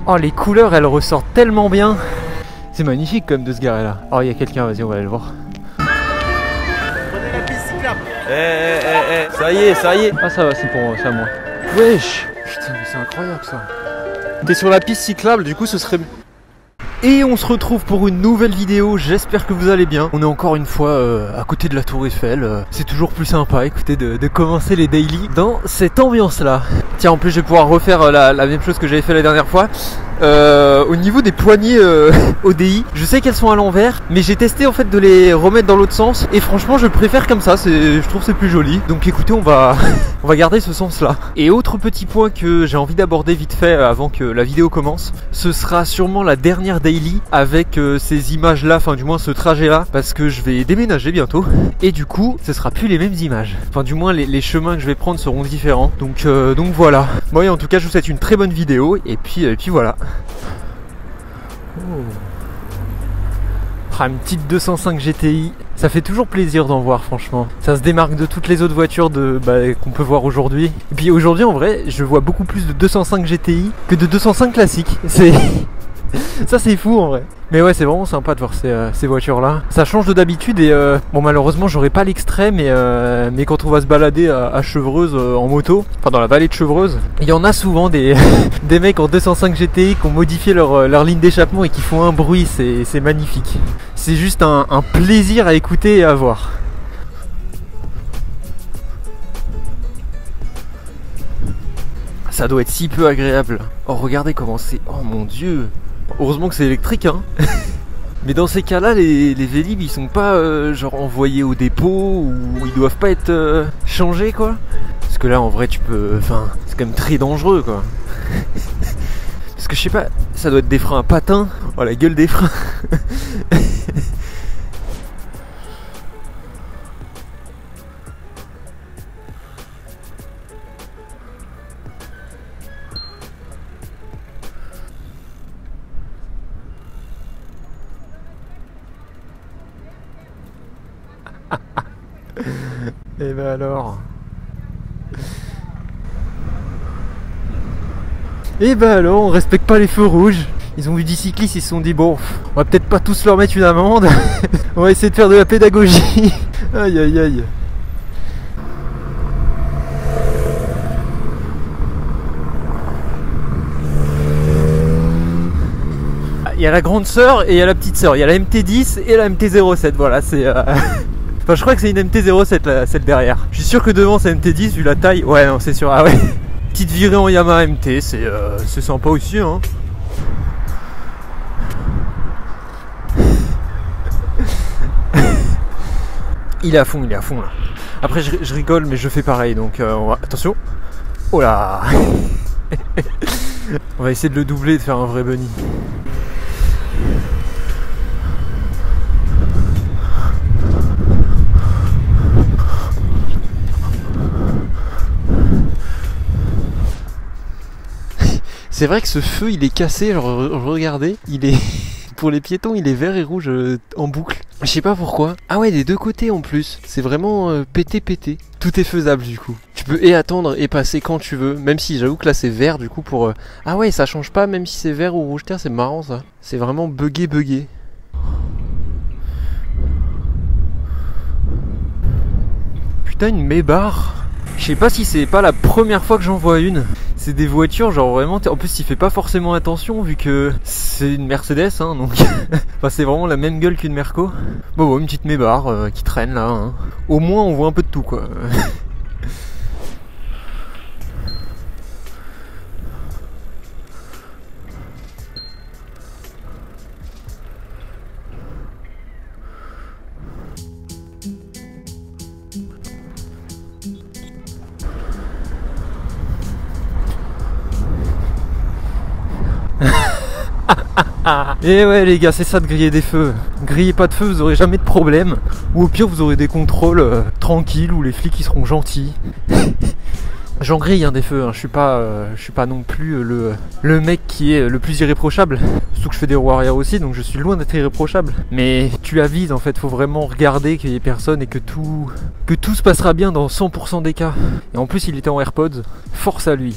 Oh, les couleurs, elles ressortent tellement bien. C'est magnifique quand même de se garer là. Oh, il y a quelqu'un, vas-y, on va aller le voir. Prenez la piste cyclable. Ça y est, ça y est. Ah, ça va, c'est à moi. Wesh. Putain, mais c'est incroyable ça. T'es sur la piste cyclable, du coup ce serait... Et on se retrouve pour une nouvelle vidéo, j'espère que vous allez bien. On est encore une fois à côté de la Tour Eiffel. C'est toujours plus sympa, écoutez, de commencer les daily dans cette ambiance là. Tiens, en plus je vais pouvoir refaire la même chose que j'avais fait la dernière fois. Au niveau des poignées ODI, je sais qu'elles sont à l'envers, mais j'ai testé en fait de les remettre dans l'autre sens. Et franchement je préfère comme ça, je trouve c'est plus joli. Donc écoutez, on va garder ce sens là. Et autre petit point que j'ai envie d'aborder vite fait avant que la vidéo commence, ce sera sûrement la dernière daily avec ces images là, enfin du moins ce trajet là, parce que je vais déménager bientôt. Et du coup ce sera plus les mêmes images, enfin du moins les chemins que je vais prendre seront différents. Donc voilà. Bon, et en tout cas je vous souhaite une très bonne vidéo. Et puis voilà. Oh. Ah, une petite 205 GTI, ça fait toujours plaisir d'en voir franchement. Ça se démarque de toutes les autres voitures qu'on peut voir aujourd'hui. Et puis aujourd'hui en vrai, je vois beaucoup plus de 205 GTI que de 205 classiques. Ça c'est fou en vrai. Mais ouais, c'est vraiment sympa de voir ces voitures là. Ça change de d'habitude et bon, malheureusement j'aurai pas l'extrait, mais quand on va se balader à Chevreuse en moto, enfin dans la vallée de Chevreuse, il y en a souvent des mecs en 205 GTI qui ont modifié leur ligne d'échappement et qui font un bruit, c'est magnifique. C'est juste un plaisir à écouter et à voir. Ça doit être si peu agréable. Oh, regardez comment c'est. Oh mon dieu. Heureusement que c'est électrique, hein. Mais dans ces cas-là, les Vélib, ils sont pas genre envoyés au dépôt ou ils doivent pas être changés, quoi. Parce que là, en vrai, tu peux... Enfin, c'est quand même très dangereux, quoi. Parce que je sais pas, ça doit être des freins à patins. Oh, la gueule des freins. Et ben alors. Et ben alors, on respecte pas les feux rouges. Ils ont vu 10 cyclistes, ils se sont dit bon, on va peut-être pas tous leur mettre une amende. On va essayer de faire de la pédagogie. Aïe aïe aïe. Il y a la grande sœur et il y a la petite sœur. Il y a la MT10 et la MT-07. Voilà, c'est... Enfin, je crois que c'est une MT-07 là, celle derrière. Je suis sûr que devant c'est MT10 vu la taille. Ouais, non, c'est sûr. Ah ouais. Petite virée en Yamaha MT, c'est sympa aussi, hein. Il est à fond là. Après, je rigole, mais je fais pareil. Donc, attention. Oh là. On va essayer de le doubler et de faire un vrai bunny. C'est vrai que ce feu il est cassé, regardez, il est pour les piétons il est vert et rouge en boucle. Je sais pas pourquoi. Ah ouais, des deux côtés en plus. C'est vraiment pété. Tout est faisable du coup. Tu peux et attendre et passer quand tu veux. Même si j'avoue que là c'est vert du coup pour... Ah ouais, ça change pas même si c'est vert ou rouge. Tiens, c'est marrant ça. C'est vraiment buggé. Putain, une Maybach. Je sais pas si c'est pas la première fois que j'en vois une. C'est des voitures genre vraiment... En plus il fait pas forcément attention vu que c'est une Mercedes, hein, donc... Enfin c'est vraiment la même gueule qu'une Merco. Bon, une petite Maybach qui traîne là, hein. Au moins on voit un peu de tout, quoi. Et ouais les gars, c'est ça de griller des feux. Grillez pas de feu, vous aurez jamais de problème. Ou au pire vous aurez des contrôles tranquilles où les flics ils seront gentils. J'en grille des feux, hein. Je suis pas non plus le mec qui est le plus irréprochable. Surtout que je fais des roues arrière aussi, donc je suis loin d'être irréprochable. Mais tu avises en fait, faut vraiment regarder qu'il y ait personne et que tout se passera bien dans 100% des cas. Et en plus il était en AirPods, force à lui.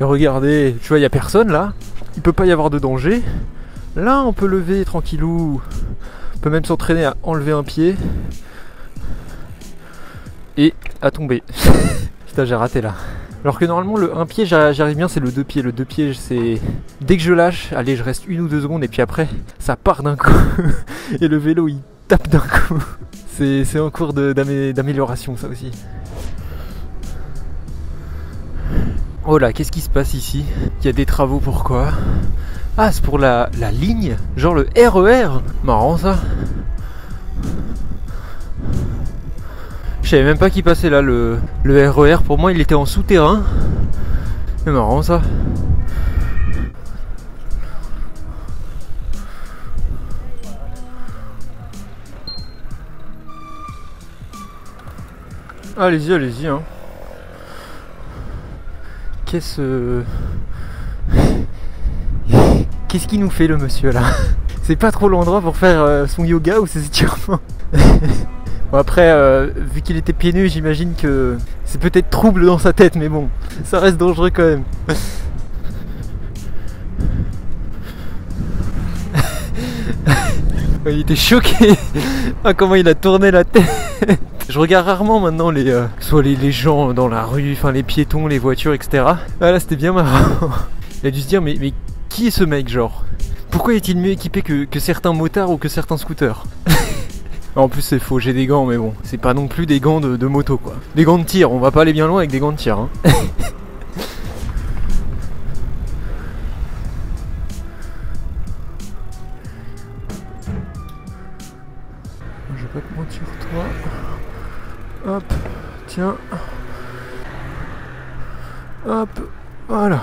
Et regardez, tu vois il y a personne là. il peut pas y avoir de danger. Là on peut lever tranquillou. On peut même s'entraîner à enlever un pied. Et à tomber. Putain j'ai raté là. Alors que normalement le un pied j'arrive bien, c'est le deux pieds. Le deux pieds c'est... Dès que je lâche, allez je reste 1 ou 2 secondes et puis après ça part d'un coup. Et le vélo il tape d'un coup. C'est en cours d'amélioration ça aussi. Oh là, qu'est-ce qui se passe ici? Il y a des travaux, pourquoi? Ah, c'est pour la ligne? Genre le RER? Marrant ça. Je savais même pas qu'il passait là, le RER. Pour moi, il était en souterrain. C'est marrant ça. Allez-y, allez-y, hein. Qu'est-ce qu'il nous fait le monsieur là? C'est pas trop l'endroit pour faire son yoga ou ses étirements. Bon après, vu qu'il était pieds nus, j'imagine que c'est peut-être trouble dans sa tête, mais bon, ça reste dangereux quand même. Il était choqué. Ah, comment il a tourné la tête. Je regarde rarement maintenant soit les gens dans la rue, enfin les piétons, les voitures, etc. Ah là c'était bien marrant. Il a dû se dire mais qui est ce mec genre? Pourquoi est-il mieux équipé que certains motards ou que certains scooters? En plus c'est faux, j'ai des gants mais bon, c'est pas non plus des gants de moto quoi. Des gants de tir, on va pas aller bien loin avec des gants de tir hein. Je vais pas te mentir toi. Hop, tiens. Hop, voilà.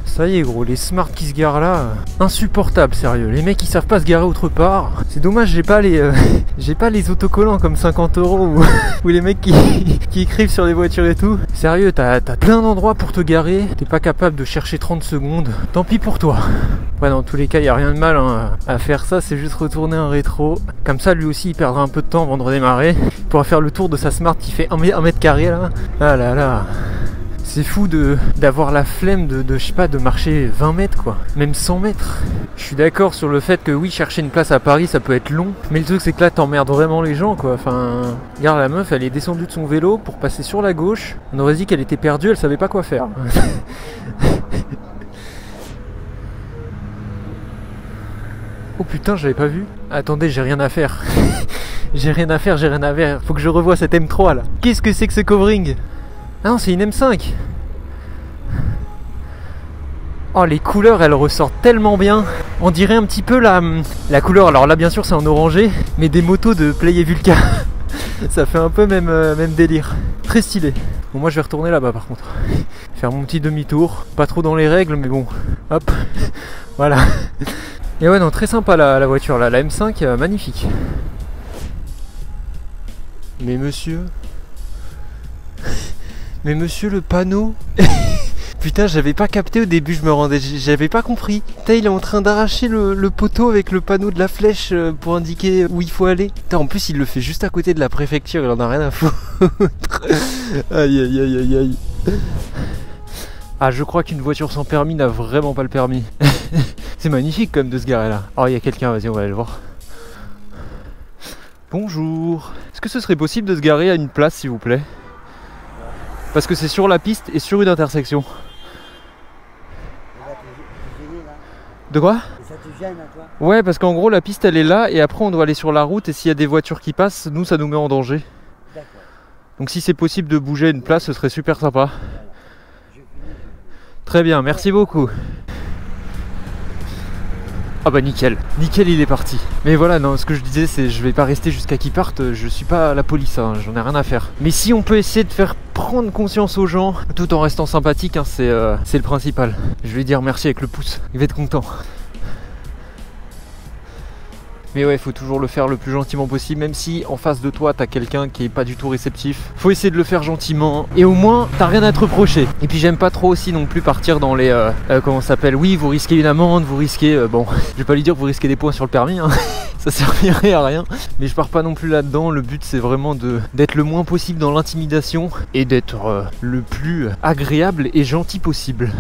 Ça y est gros, les smarts qui se garent là, insupportable sérieux. Les mecs qui savent pas se garer autre part. C'est dommage, j'ai pas les autocollants comme 50 € ou les mecs qui écrivent sur les voitures et tout. Sérieux, t'as plein d'endroits pour te garer. T'es pas capable de chercher 30 secondes. Tant pis pour toi. Ouais, dans tous les cas, y a rien de mal hein, à faire ça, c'est juste retourner un rétro. Comme ça, lui aussi, il perdra un peu de temps avant de redémarrer. Il pourra faire le tour de sa Smart qui fait 1 mètre carré là. Ah là là. C'est fou d'avoir la flemme de je sais pas, de marcher 20 mètres quoi, même 100 mètres. Je suis d'accord sur le fait que oui, chercher une place à Paris ça peut être long, mais le truc c'est que là t'emmerdes vraiment les gens quoi. Enfin, regarde la meuf, elle est descendue de son vélo pour passer sur la gauche. On aurait dit qu'elle était perdue, elle savait pas quoi faire. Oh putain, j'avais pas vu. Attendez, j'ai rien à faire. J'ai rien à faire. Faut que je revoie cette M3 là. Qu'est-ce que c'est que ce covering? Ah non, c'est une M5. Oh, les couleurs, elles ressortent tellement bien. On dirait un petit peu la couleur. Alors là, bien sûr, c'est en orangé, mais des motos de Play et Vulca. Ça fait un peu même délire. Très stylé. Bon, moi, je vais retourner là-bas, par contre. Faire mon petit demi-tour. Pas trop dans les règles, mais bon. Hop. Voilà. Et ouais, non, très sympa la voiture, là. La M5, magnifique. Mais monsieur... Mais monsieur le panneau. Putain, j'avais pas capté au début, j'avais pas compris. Putain, il est en train d'arracher le poteau avec le panneau de la flèche pour indiquer où il faut aller. Putain, en plus il le fait juste à côté de la préfecture, il en a rien à foutre. Aïe aïe aïe aïe aïe. Ah, je crois qu'une voiture sans permis n'a vraiment pas le permis. C'est magnifique quand même de se garer là. Oh, il y a quelqu'un, vas-y on va aller le voir. Bonjour. Est-ce que ce serait possible de se garer à une place s'il vous plaît? Parce que c'est sur la piste et sur une intersection. De quoi? Ça te gêne à toi? Ouais, parce qu'en gros la piste elle est là et après on doit aller sur la route et s'il y a des voitures qui passent, nous ça nous met en danger. D'accord. Donc si c'est possible de bouger une place, ce serait super sympa. Très bien, merci beaucoup. Ah bah nickel, nickel il est parti. Mais voilà, non, ce que je disais c'est je vais pas rester jusqu'à qu'ils partent, je suis pas la police, hein, j'en ai rien à faire. Mais si on peut essayer de faire prendre conscience aux gens, tout en restant sympathique, hein, c'est le principal. Je vais dire merci avec le pouce, il va être content. Mais ouais, faut toujours le faire le plus gentiment possible, même si en face de toi t'as quelqu'un qui est pas du tout réceptif. Faut essayer de le faire gentiment et au moins t'as rien à te reprocher. Et puis j'aime pas trop aussi non plus partir dans les comment ça s'appelle, oui vous risquez une amende, vous risquez bon, je vais pas lui dire que vous risquez des points sur le permis, hein. Ça servirait à rien. Mais je pars pas non plus là-dedans, le but c'est vraiment d'être le moins possible dans l'intimidation et d'être le plus agréable et gentil possible.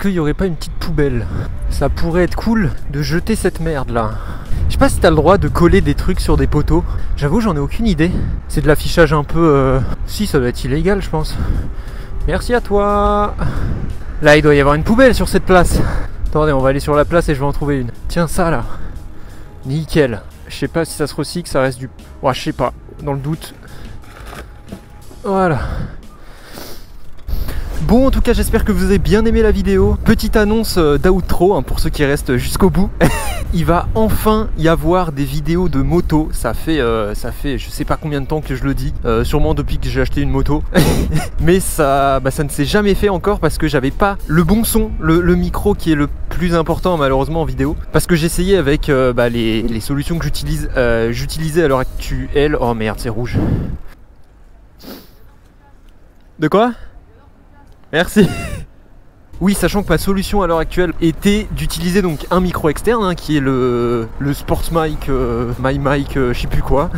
qu'il n'y aurait pas une petite poubelle? Ça pourrait être cool de jeter cette merde là. Je sais pas si t'as le droit de coller des trucs sur des poteaux. J'avoue, j'en ai aucune idée. C'est de l'affichage un peu... Si, ça doit être illégal, je pense. Merci à toi. Là, il doit y avoir une poubelle sur cette place. Attendez, on va aller sur la place et je vais en trouver une. Tiens, ça là. Nickel. Je sais pas si ça se recycle, ça reste du... Ouais, je sais pas. Dans le doute. Voilà. Bon, en tout cas, j'espère que vous avez bien aimé la vidéo. Petite annonce d'outro hein, pour ceux qui restent jusqu'au bout. Il va enfin y avoir des vidéos de moto. Ça fait je sais pas combien de temps que je le dis. Sûrement depuis que j'ai acheté une moto. Mais ça ne s'est jamais fait encore parce que j'avais pas le bon son, le micro qui est le plus important malheureusement en vidéo. Parce que j'essayais avec les solutions que j'utilisais à l'heure actuelle. Oh merde, c'est rouge. De quoi ? Merci. Oui, sachant que ma solution à l'heure actuelle était d'utiliser donc un micro externe hein, qui est le Sports Mic, My Mic, je sais plus quoi,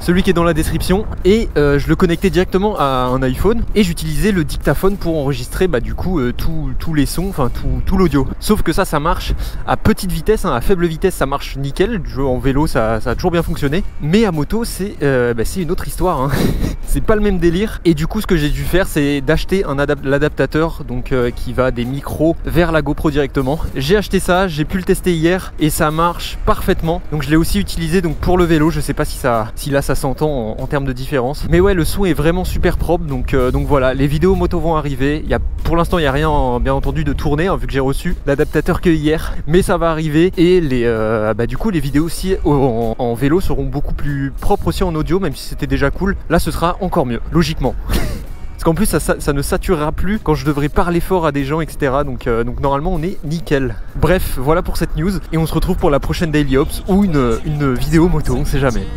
celui qui est dans la description, et je le connectais directement à un iPhone et j'utilisais le dictaphone pour enregistrer du coup tous les sons, enfin tout l'audio. Sauf que ça marche à petite vitesse, hein, à faible vitesse ça marche nickel. En vélo ça a toujours bien fonctionné, mais à moto c'est une autre histoire. Hein. C'est pas le même délire. Et du coup ce que j'ai dû faire c'est d'acheter l'adaptateur donc qui va des micros vers la GoPro directement. J'ai acheté ça, j'ai pu le tester hier et ça marche parfaitement. Donc je l'ai aussi utilisé donc pour le vélo. Je sais pas si là ça s'entend en termes de différence. Mais ouais, le son est vraiment super propre. Donc voilà, les vidéos moto vont arriver. Pour l'instant il n'y a rien bien entendu de tourné hein, vu que j'ai reçu l'adaptateur que hier. Mais ça va arriver et du coup les vidéos aussi en vélo seront beaucoup plus propres aussi en audio, même si c'était déjà cool. Là ce sera encore mieux, logiquement. Parce qu'en plus ça ne saturera plus quand je devrais parler fort à des gens, etc. Donc normalement on est nickel. Bref, voilà pour cette news. Et on se retrouve pour la prochaine Daily Ops ou une vidéo moto, on sait jamais.